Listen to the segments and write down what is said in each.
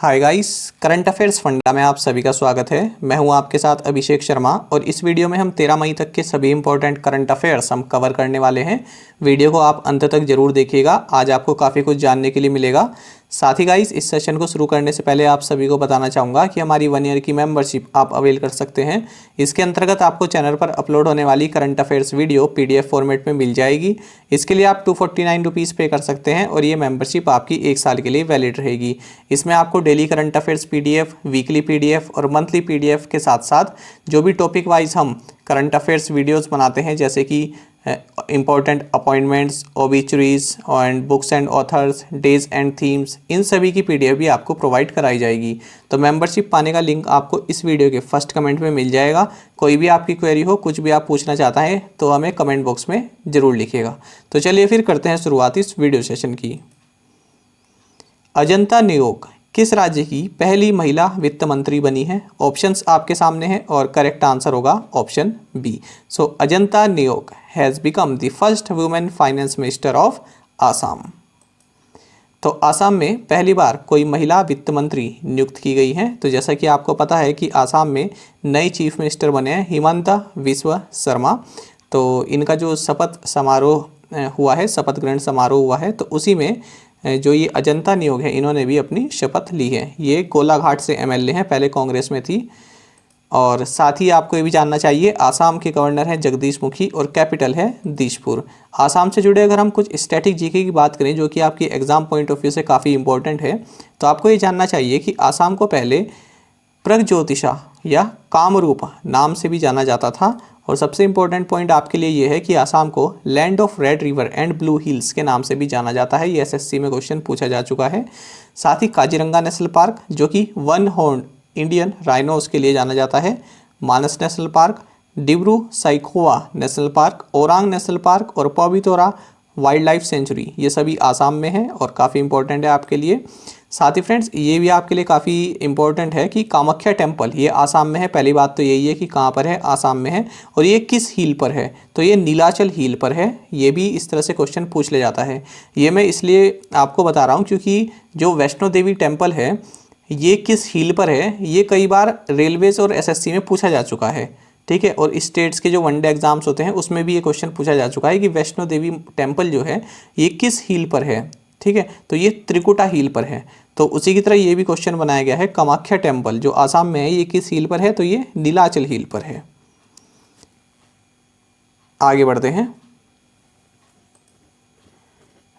Hi guys, current affairs funda में आप सभी का स्वागत है। मैं हूं आपके साथ अभिषेक शर्मा और इस वीडियो में हम 13 मई तक के सभी इंपॉर्टेंट करंट अफेयर्स हम कवर करने वाले हैं। वीडियो को आप अंत तक जरूर देखिएगा, आज आपको काफ़ी कुछ जानने के लिए मिलेगा। साथ ही गाइस, इस सेशन को शुरू करने से पहले आप सभी को बताना चाहूँगा कि हमारी 1 ईयर की मेंबरशिप आप अवेल कर सकते हैं। इसके अंतर्गत आपको चैनल पर अपलोड होने वाली current affairs video PDF format में मिल जाएगी। इसके लिए आप 249 रुपीज़ पे कर सकते हैं और ये मेंबरशिप आपकी 1 साल के लिए वैलिड रहेगी। इसमें आपको daily current affairs PDF, weekly PDF और मंथली PDF के साथ साथ जो भी टॉपिक वाइज हम करंट अफेयर्स वीडियोस बनाते हैं, जैसे कि important appointments, obituaries and books and authors, days and themes, इन सभी की PDF भी आपको प्रोवाइड कराई जाएगी। तो मेंबरशिप पाने का लिंक आपको इस वीडियो के फर्स्ट कमेंट में मिल जाएगा। कोई भी आपकी क्वेरी हो, कुछ भी आप पूछना चाहता है तो हमें कमेंट बॉक्स में ज़रूर लिखिएगा। तो चलिए फिर करते हैं शुरुआत इस वीडियो सेशन की। अजंता नियोग किस राज्य की पहली महिला वित्त मंत्री बनी है? ऑप्शंस आपके सामने हैं और करेक्ट आंसर होगा ऑप्शन बी। सो अजंता नियोग has become the first women finance minister of Assam. तो आसाम में पहली बार कोई महिला वित्त मंत्री नियुक्त की गई है। तो जैसा कि आपको पता है कि आसाम में नई चीफ मिनिस्टर बने हैं हिमंता बिस्वा शर्मा। तो इनका जो शपथ समारोह हुआ है, शपथ ग्रहण समारोह हुआ है, तो उसी में जो ये अजंता नियोग है, इन्होंने भी अपनी शपथ ली है। ये गोलाघाट से MLA हैं, पहले कांग्रेस में थी। और साथ ही आपको ये भी जानना चाहिए, आसाम के गवर्नर हैं जगदीश मुखी और कैपिटल है दिसपुर। आसाम से जुड़े अगर हम कुछ स्टैटिक जीके की बात करें, जो कि आपकी एग्जाम पॉइंट ऑफ व्यू से काफ़ी इंपॉर्टेंट है, तो आपको ये जानना चाहिए कि आसाम को पहले प्रगज्योतिषा या कामरूप नाम से भी जाना जाता था। और सबसे इंपॉर्टेंट पॉइंट आपके लिए ये है कि आसाम को land of red river and blue hills के नाम से भी जाना जाता है। ये SSC में क्वेश्चन पूछा जा चुका है। साथ ही काजीरंगा नेशनल पार्क, जो कि वन हॉर्न इंडियन राइनोस के लिए जाना जाता है, Manas national park, Dibru Saikhowa national park, Orang national park और पवितोरा वाइल्ड लाइफ सेंचुरी, ये सभी आसाम में है और काफ़ी इंपॉर्टेंट है आपके लिए। साथ ही फ्रेंड्स, ये भी आपके लिए काफ़ी इंपॉर्टेंट है कि कामाख्या टेम्पल ये आसाम में है। पहली बात तो यही है कि कहाँ पर है, आसाम में है। और ये किस हिल पर है? तो ये नीलाचल हिल पर है। ये भी इस तरह से क्वेश्चन पूछ ले जाता है। ये मैं इसलिए आपको बता रहा हूँ क्योंकि जो वैष्णो देवी टेम्पल है ये किस हिल पर है, ये कई बार रेलवेज और SSC में पूछा जा चुका है। ठीक है, और स्टेट्स के जो वनडे एग्जाम्स होते हैं उसमें भी ये क्वेश्चन पूछा जा चुका है कि वैष्णो देवी टेम्पल जो है ये किस हिल पर है। ठीक है, तो ये त्रिकुटा हिल पर है। तो उसी की तरह ये भी क्वेश्चन बनाया गया है, कामाख्या टेम्पल जो आसाम में है ये किस हिल पर है? तो ये नीलाचल हिल पर है। आगे बढ़ते हैं।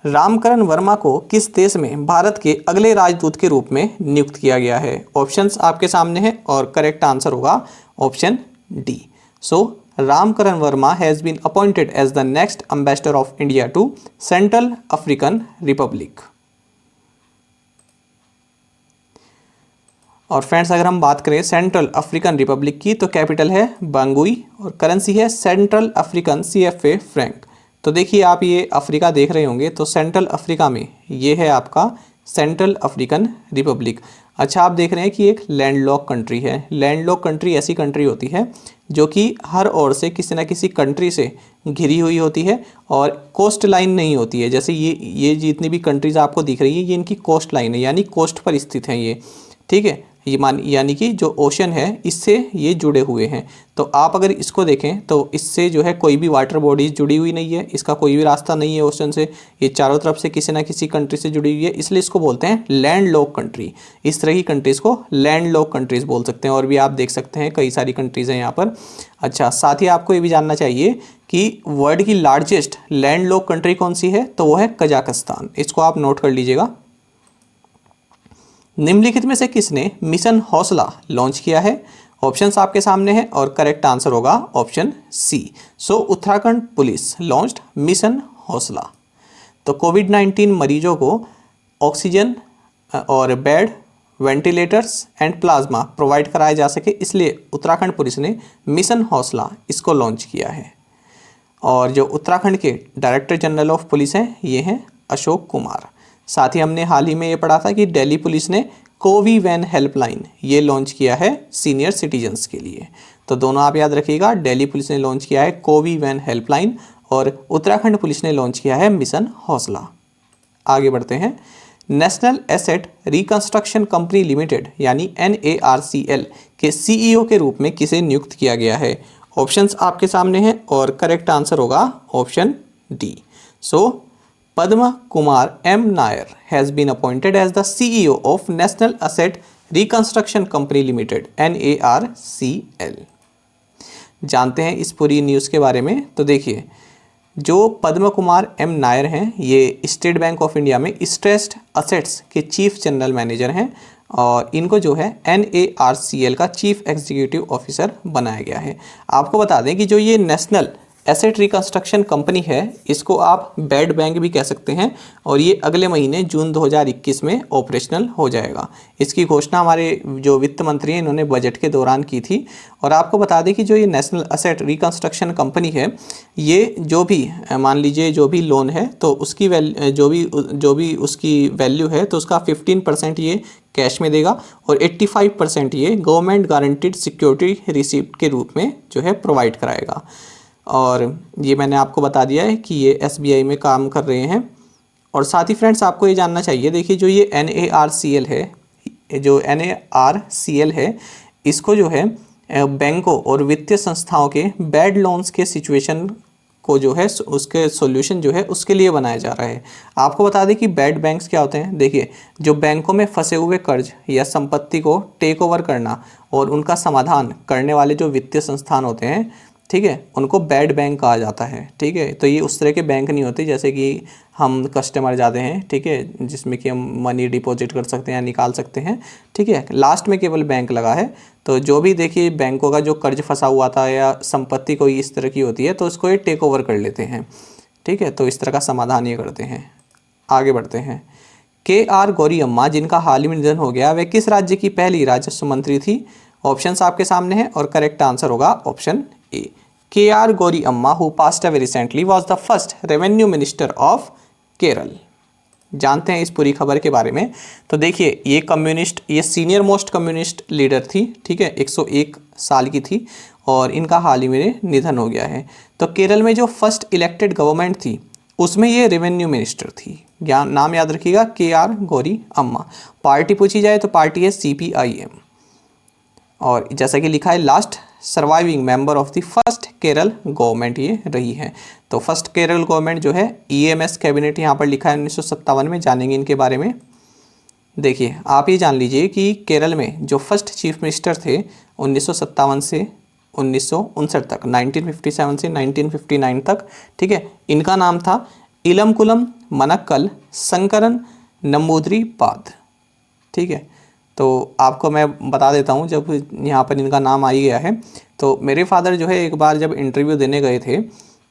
रामकरण वर्मा को किस देश में भारत के अगले राजदूत के रूप में नियुक्त किया गया है? ऑप्शंस आपके सामने हैं और करेक्ट आंसर होगा option D. So Ramkaran Verma has been appointed as the next ambassador of India to Central African Republic. और फ्रेंड्स, अगर हम बात करें सेंट्रल अफ्रीकन रिपब्लिक की, तो कैपिटल है बांगुई और करेंसी है सेंट्रल अफ्रीकन CFA फ्रैंक। तो देखिए, आप ये अफ्रीका देख रहे होंगे, तो सेंट्रल अफ्रीका में ये है आपका सेंट्रल अफ्रीकन रिपब्लिक। अच्छा, आप देख रहे हैं कि एक लैंडलॉक कंट्री है। लैंडलॉक कंट्री ऐसी कंट्री होती है जो कि हर ओर से किसी न किसी कंट्री से घिरी हुई होती है और कोस्ट लाइन नहीं होती है। जैसे ये जितनी भी कंट्रीज आपको दिख रही है, ये इनकी कोस्ट लाइन है, यानी कोस्ट पर स्थित है ये। ठीक है, ये यानी कि जो ओशन है इससे ये जुड़े हुए हैं। तो आप अगर इसको देखें तो इससे जो है कोई भी वाटर बॉडीज जुड़ी हुई नहीं है, इसका कोई भी रास्ता नहीं है ओशन से। ये चारों तरफ से किसी ना किसी कंट्री से जुड़ी हुई है, इसलिए इसको बोलते हैं लैंड लॉक कंट्री। इस तरह की कंट्रीज़ को लैंड लॉक कंट्रीज़ बोल सकते हैं। और भी आप देख सकते हैं कई सारी कंट्रीज़ हैं यहाँ पर। अच्छा, साथ ही आपको ये भी जानना चाहिए कि वर्ल्ड की लार्जेस्ट लैंड लॉक कंट्री कौन सी है? तो वो है कजाकिस्तान। इसको आप नोट कर लीजिएगा। निम्नलिखित में से किसने मिशन हौसला लॉन्च किया है? ऑप्शंस आपके सामने हैं और करेक्ट आंसर होगा ऑप्शन सी। सो उत्तराखंड पुलिस लॉन्च्ड मिशन हौसला। तो कोविड-19 मरीजों को ऑक्सीजन और bed, ventilators and plasma provide कराया जा सके, इसलिए उत्तराखंड पुलिस ने मिशन हौसला इसको लॉन्च किया है। और जो उत्तराखंड के डायरेक्टर जनरल ऑफ पुलिस हैं ये हैं अशोक कुमार। साथ ही हमने हाल ही में ये पढ़ा था कि दिल्ली पुलिस ने कोवी वैन हेल्पलाइन ये लॉन्च किया है सीनियर सिटीजन्स के लिए। तो दोनों आप याद रखिएगा, दिल्ली पुलिस ने लॉन्च किया है कोवी वैन हेल्पलाइन और उत्तराखंड पुलिस ने लॉन्च किया है मिशन हौसला। आगे बढ़ते हैं। National Asset Reconstruction Company limited यानी NARCL के CEO के रूप में किसे नियुक्त किया गया है? ऑप्शंस आपके सामने हैं और करेक्ट आंसर होगा option D. So Padma Kumar M. Nair has been appointed as the CEO of National Asset Reconstruction Company Limited NARCL। जानते हैं इस पूरी न्यूज़ के बारे में। तो देखिए, जो पद्म कुमार M. नायर हैं ये स्टेट बैंक ऑफ इंडिया में स्ट्रेस्ड असेट्स के चीफ जनरल मैनेजर हैं और इनको जो है NARCL का चीफ एग्जीक्यूटिव ऑफिसर बनाया गया है। आपको बता दें कि जो ये नेशनल एसेट रिकंस्ट्रक्शन कंपनी है इसको आप बेड बैंक भी कह सकते हैं और ये अगले महीने जून 2021 में ऑपरेशनल हो जाएगा। इसकी घोषणा हमारे जो वित्त मंत्री हैं इन्होंने बजट के दौरान की थी। और आपको बता दें कि जो ये नेशनल एसेट रिकंस्ट्रक्शन कंपनी है ये जो भी मान लीजिए जो भी लोन है तो उसकी जो भी उसकी वैल्यू है तो उसका 15% ये कैश में देगा और 85% ये गवर्नमेंट गारंटीड सिक्योरिटी रिसीप्ट के रूप में जो है प्रोवाइड कराएगा। और ये मैंने आपको बता दिया है कि ये SBI में काम कर रहे हैं। और साथ ही फ्रेंड्स आपको ये जानना चाहिए, देखिए जो ये NARCL है, जो NARCL है इसको जो है बैंकों और वित्तीय संस्थाओं के बैड लोन्स के सिचुएशन को जो है उसके सॉल्यूशन जो है उसके लिए बनाया जा रहा है। आपको बता दें कि बैड बैंक्स क्या होते हैं। देखिए, जो बैंकों में फंसे हुए कर्ज या संपत्ति को टेक ओवर करना और उनका समाधान करने वाले जो वित्तीय संस्थान होते हैं, ठीक है, उनको बैड बैंक कहा जाता है। ठीक है, तो ये उस तरह के बैंक नहीं होते जैसे कि हम कस्टमर जाते हैं, ठीक है, जिसमें कि हम मनी डिपॉजिट कर सकते हैं या निकाल सकते हैं। ठीक है, लास्ट में केवल बैंक लगा है। तो जो भी देखिए बैंकों का जो कर्ज फंसा हुआ था या संपत्ति कोई इस तरह की होती है तो उसको ये टेक ओवर कर लेते हैं। ठीक है, तो इस तरह का समाधान ये करते हैं। आगे बढ़ते हैं। KR गौरी अम्मा जिनका हाल ही में निधन हो गया, वह किस राज्य की पहली राजस्व मंत्री थी? ऑप्शंस आपके सामने हैं और करेक्ट आंसर होगा ऑप्शन ए। KR गौरी अम्मा who passed away recently was the first revenue minister of Kerala. जानते हैं इस पूरी खबर के बारे में। तो देखिए, ये सीनियर मोस्ट कम्युनिस्ट लीडर थी। ठीक है, 101 साल की थी और इनका हाल ही में निधन हो गया है। तो केरल में जो फर्स्ट इलेक्टेड गवर्नमेंट थी उसमें ये रेवेन्यू मिनिस्टर थी। नाम याद रखिएगा, KR गौरी अम्मा। पार्टी पूछी जाए तो पार्टी है CPIM। और जैसा कि लिखा है last surviving member of the first Kerala government ये रही है। तो फर्स्ट केरल गवर्नमेंट जो है EMS कैबिनेट यहाँ पर लिखा है 1957 में। जानेंगे इनके बारे में। देखिए, आप ये जान लीजिए कि केरल में जो फर्स्ट चीफ मिनिस्टर थे 1957 से 1959 तक, 1957 से 1959 तक, ठीक है, इनका नाम था इलमकुलम मनक्कल शंकरन नंबूद्रिपाद। ठीक है, तो आपको मैं बता देता हूँ, जब यहाँ पर इनका नाम आ ही गया है तो मेरे फादर जो है एक बार जब इंटरव्यू देने गए थे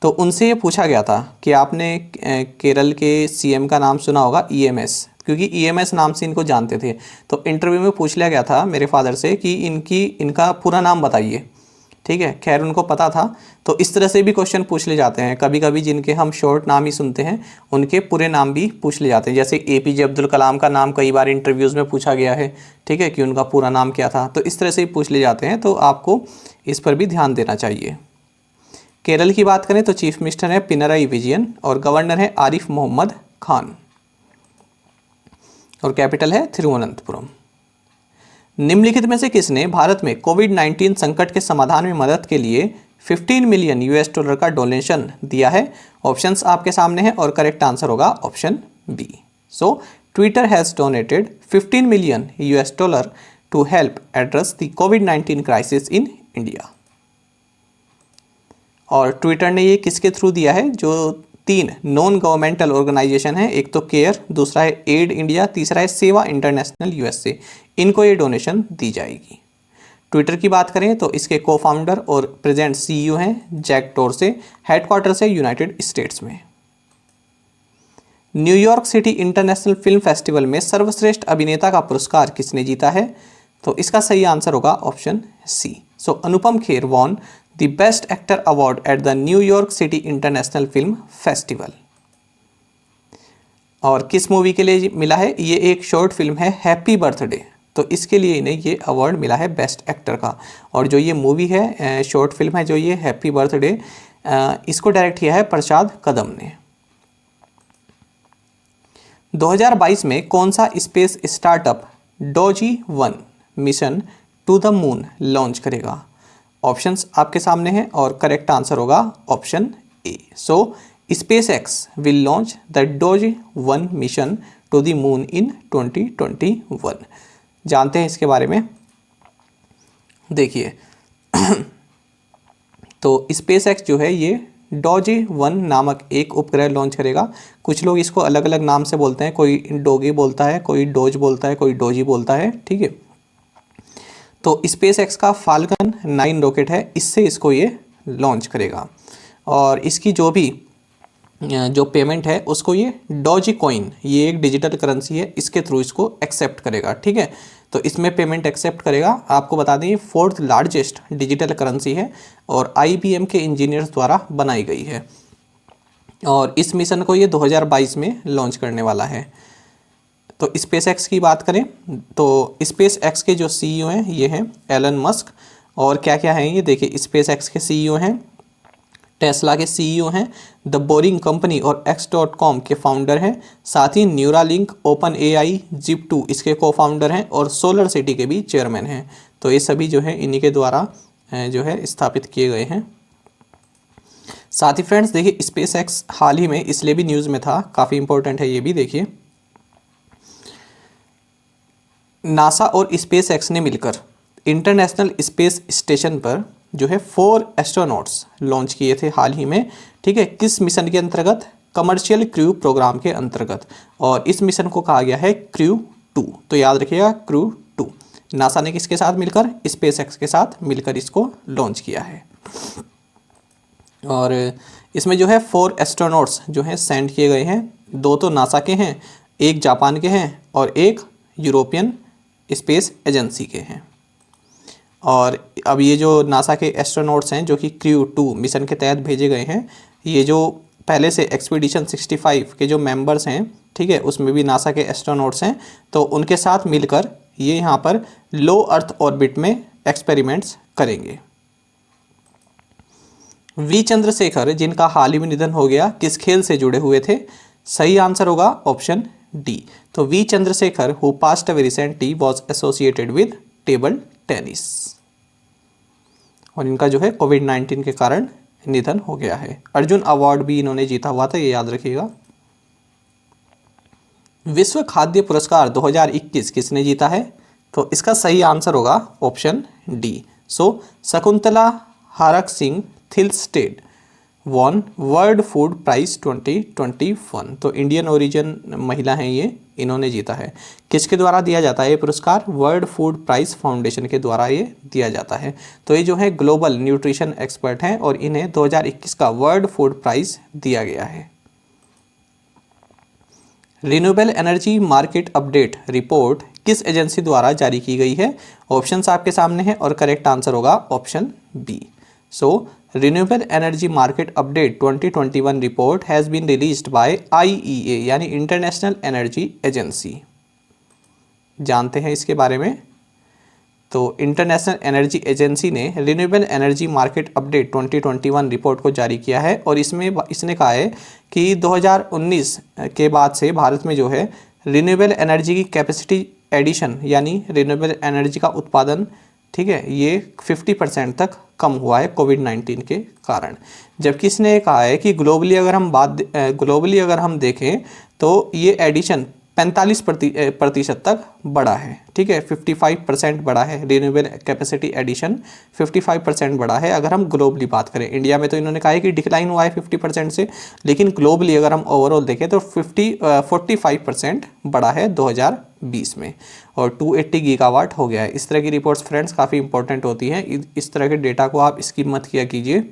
तो उनसे ये पूछा गया था कि आपने केरल के CM का नाम सुना होगा EMS, क्योंकि EMS नाम से इनको जानते थे। तो इंटरव्यू में पूछ लिया गया था मेरे फादर से कि इनका पूरा नाम बताइए। ठीक है, खैर उनको पता था। तो इस तरह से भी क्वेश्चन पूछ ले जाते हैं कभी कभी, जिनके हम शॉर्ट नाम ही सुनते हैं उनके पूरे नाम भी पूछ ले जाते हैं। जैसे APJ अब्दुल कलाम का नाम कई बार इंटरव्यूज़ में पूछा गया है, ठीक है, कि उनका पूरा नाम क्या था। तो इस तरह से ही पूछ ले जाते हैं, तो आपको इस पर भी ध्यान देना चाहिए। केरल की बात करें तो चीफ मिनिस्टर है पिनराई विजयन और गवर्नर है आरिफ मोहम्मद खान और कैपिटल है तिरुवनंतपुरम। निम्नलिखित में से किसने भारत में कोविड-19 संकट के समाधान में मदद के लिए $15 मिलियन का डोनेशन दिया है? ऑप्शंस आपके सामने हैं और करेक्ट आंसर होगा option B. So Twitter has donated $15 million to help address the कोविड-19 क्राइसिस इन इंडिया। और ट्विटर ने ये किसके थ्रू दिया है? जो 3 नॉन गवर्नमेंटल ऑर्गेनाइजेशन है, एक तो केयर, दूसरा है एड इंडिया, तीसरा है सेवा इंटरनेशनल USA, इनको ये डोनेशन दी जाएगी। ट्विटर की बात करें तो इसके को फाउंडर और प्रेजेंट CEO हैं जैक डोर्से, हेडक्वार्टर्स है यूनाइटेड स्टेट्स में। New York city international film festival में सर्वश्रेष्ठ अभिनेता का पुरस्कार किसने जीता है? तो इसका सही आंसर होगा option C. So Anupam Kher won the best actor award at the New York city international film festival. और किस मूवी के लिए मिला है? ये एक शॉर्ट फिल्म है हैप्पी बर्थडे, तो इसके लिए इन्हें ये अवार्ड मिला है बेस्ट एक्टर का। और जो ये मूवी है, शॉर्ट फिल्म है जो ये हैप्पी बर्थडे, इसको डायरेक्ट किया है प्रसाद कदम ने। 2022 में कौन सा space startup Doji one mission to the moon launch करेगा? ऑप्शंस आपके सामने हैं और करेक्ट आंसर होगा option A. So SpaceX will launch the Doji-1 mission to the moon in 2021। जानते हैं इसके बारे में। देखिए तो SpaceX जो है ये Doji-1 नामक एक उपग्रह लॉन्च करेगा। कुछ लोग इसको अलग अलग नाम से बोलते हैं, कोई डोगी बोलता है, कोई डोज बोलता है, कोई डोजी बोलता है, ठीक है। तो SpaceX का फाल्कन 9 रॉकेट है, इससे इसको ये लॉन्च करेगा और इसकी जो पेमेंट है उसको ये डॉजी कॉइन, ये एक डिजिटल करेंसी है, इसके थ्रू इसको एक्सेप्ट करेगा, ठीक है। तो इसमें पेमेंट एक्सेप्ट करेगा। आपको बता दें ये 4th लार्जेस्ट डिजिटल करेंसी है और IBM के इंजीनियर्स द्वारा बनाई गई है और इस मिशन को ये 2022 में लॉन्च करने वाला है। तो SpaceX की बात करें तो SpaceX के जो CEO हैं ये हैं एलन मस्क। और क्या क्या हैं ये देखिए, SpaceX के CEO हैं, टेस्ला के CEO हैं, द बोरिंग कंपनी और X.com के फाउंडर हैं, साथ ही न्यूरालिंक, ओपन AI, Zip2 इसके को फाउंडर हैं और सोलर सिटी के भी चेयरमैन हैं। तो ये सभी जो है इन्हीं के द्वारा जो है स्थापित किए गए हैं। साथ ही फ्रेंड्स देखिए SpaceX हाल ही में इसलिए भी न्यूज़ में था, काफ़ी इंपॉर्टेंट है ये भी। देखिए नासा और SpaceX ने मिलकर इंटरनेशनल स्पेस स्टेशन पर जो है 4 एस्ट्रोनॉट्स लॉन्च किए थे हाल ही में, ठीक है। किस मिशन के अंतर्गत? कमर्शियल क्रू प्रोग्राम के अंतर्गत। और इस मिशन को कहा गया है क्रू 2। तो याद रखिएगा क्रू 2। नासा ने किसके साथ मिलकर? SpaceX के साथ मिलकर इसको लॉन्च किया है। और इसमें जो है 4 एस्ट्रोनॉट्स जो हैं सेंड किए गए हैं। 2 तो नासा के हैं, एक जापान के हैं और एक यूरोपियन स्पेस एजेंसी के हैं। और अब ये जो नासा के एस्ट्रोनॉट्स हैं जो कि क्रू 2 मिशन के तहत भेजे गए हैं, ये जो पहले से एक्सपीडिशन 65 के जो मेंबर्स हैं, ठीक है, उसमें भी नासा के एस्ट्रोनॉट्स हैं। तो उनके साथ मिलकर ये यहाँ पर लो अर्थ ऑर्बिट में एक्सपेरिमेंट्स करेंगे। वी चंद्रशेखर जिनका हाल ही में निधन हो गया, किस खेल से जुड़े हुए थे? सही आंसर होगा ऑप्शन डी। तो V Chandrasekhar who passed away recently was associated with table tennis और इनका जो है कोविड-19 के कारण निधन हो गया है। अर्जुन अवार्ड भी इन्होंने जीता हुआ था, ये याद रखिएगा। विश्व खाद्य पुरस्कार 2021 किसने जीता है? तो इसका सही आंसर होगा option D. So Shakuntala Haraksingh Thilsted won world food prize 2021। तो इंडियन ओरिजिन महिला हैं ये, इन्होंने जीता है। किसके द्वारा दिया जाता है ये पुरस्कार? वर्ल्ड फूड प्राइज फाउंडेशन के द्वारा ये दिया जाता है। तो ये जो है ग्लोबल न्यूट्रिशन एक्सपर्ट हैं और इन्हें 2021 का वर्ल्ड फूड प्राइज दिया गया है। Renewable energy market update report किस एजेंसी द्वारा जारी की गई है? ऑप्शंस आपके सामने हैं और करेक्ट आंसर होगा option B. So renewable energy market update 2021 report has been released by IEA यानी इंटरनेशनल एनर्जी एजेंसी। जानते हैं इसके बारे में। तो इंटरनेशनल एनर्जी एजेंसी ने renewable energy market update 2021 report को जारी किया है और इसमें इसने कहा है कि 2019 के बाद से भारत में जो है रिन्यूएबल एनर्जी की कैपेसिटी एडिशन यानी रिन्यूएबल एनर्जी का उत्पादन, ठीक है, ये 50% तक कम हुआ है कोविड-19 के कारण। जबकि इसने कहा है कि ग्लोबली अगर हम देखें तो ये एडिशन 45% तक बढ़ा है, ठीक है, 55% बढ़ा है। रिन्यूएबल कैपेसिटी एडिशन 55% बढ़ा है अगर हम ग्लोबली बात करें। इंडिया में तो इन्होंने कहा है कि डिक्लाइन हुआ है 50% से, लेकिन ग्लोबली अगर हम ओवरऑल देखें तो 45% बढ़ा है 2020 में और 280 गीगावाट हो गया है। इस तरह की रिपोर्ट्स फ्रेंड्स काफ़ी इंपॉर्टेंट होती हैं। इस तरह के डेटा को आप स्किप मत किया कीजिए।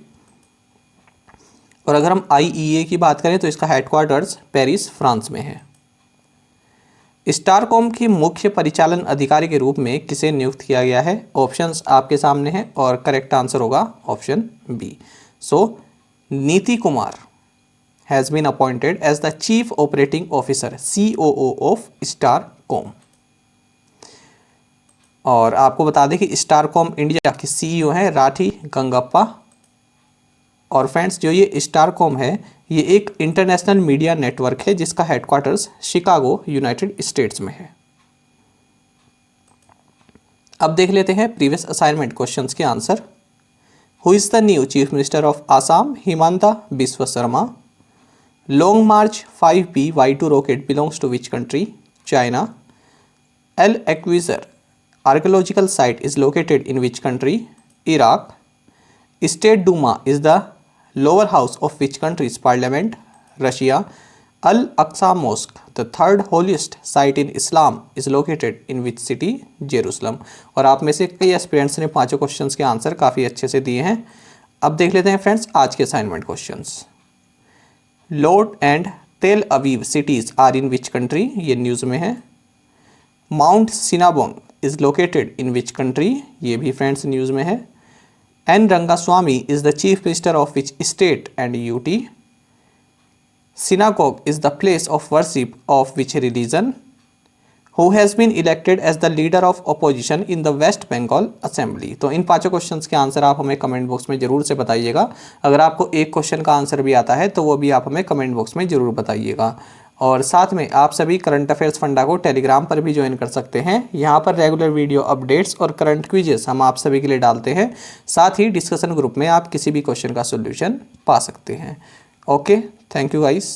और अगर हम IEA की बात करें तो इसका हेडक्वार्टर्स पेरिस, फ्रांस में है। स्टारकॉम की मुख्य परिचालन अधिकारी के रूप में किसे नियुक्त किया गया है? ऑप्शंस आपके सामने हैं और करेक्ट आंसर होगा option B. So Neeti Kumar has been appointed as the chief operating officer COO of Starcom. और आपको बता दें कि स्टारकॉम इंडिया के CEO हैं राठी गंगप्पा। और फ्रेंड्स जो ये स्टारकॉम है ये एक इंटरनेशनल मीडिया नेटवर्क है जिसका हेडक्वार्टर्स शिकागो यूनाइटेड स्टेट्स में है। अब देख लेते हैं प्रीवियस असाइनमेंट क्वेश्चंस के answer. Who is the new chief minister of Assam? Himanta Biswa Sarma. Long March 5B Y2 rocket belongs to which country? China. Al एक्विजर archaeological site is located in which country? Iraq. State Duma is the lower house of which country's parliament? Russia. Al Aqsa Mosque the third holiest site in Islam is located in which city? Jerusalem. और आप में से कई aspirants ने पांचों questions के answer काफ़ी अच्छे से दिए हैं। अब देख लेते हैं फ्रेंड्स आज के assignment questions. Lod and Tel Aviv cities are in which country? ये न्यूज़ में है। Mount Sinabung is located in which country? ये भी फ्रेंड्स न्यूज़ में है। N Rangaswamy is the chief minister of which state and UT? Synagogue is the place of worship of which religion? Who has been elected as the leader of opposition in the West Bengal Assembly? तो इन पांचों questions के answer आप हमें comment box में जरूर से बताइएगा। अगर आपको एक क्वेश्चन का आंसर भी आता है तो वो भी आप हमें कमेंट बॉक्स में जरूर बताइएगा। और साथ में आप सभी करंट अफेयर्स फंडा को टेलीग्राम पर भी ज्वाइन कर सकते हैं। यहाँ पर रेगुलर वीडियो अपडेट्स और करंट क्विजेस हम आप सभी के लिए डालते हैं। साथ ही डिस्कशन ग्रुप में आप किसी भी क्वेश्चन का सोल्यूशन पा सकते हैं। Okay, thank you guys.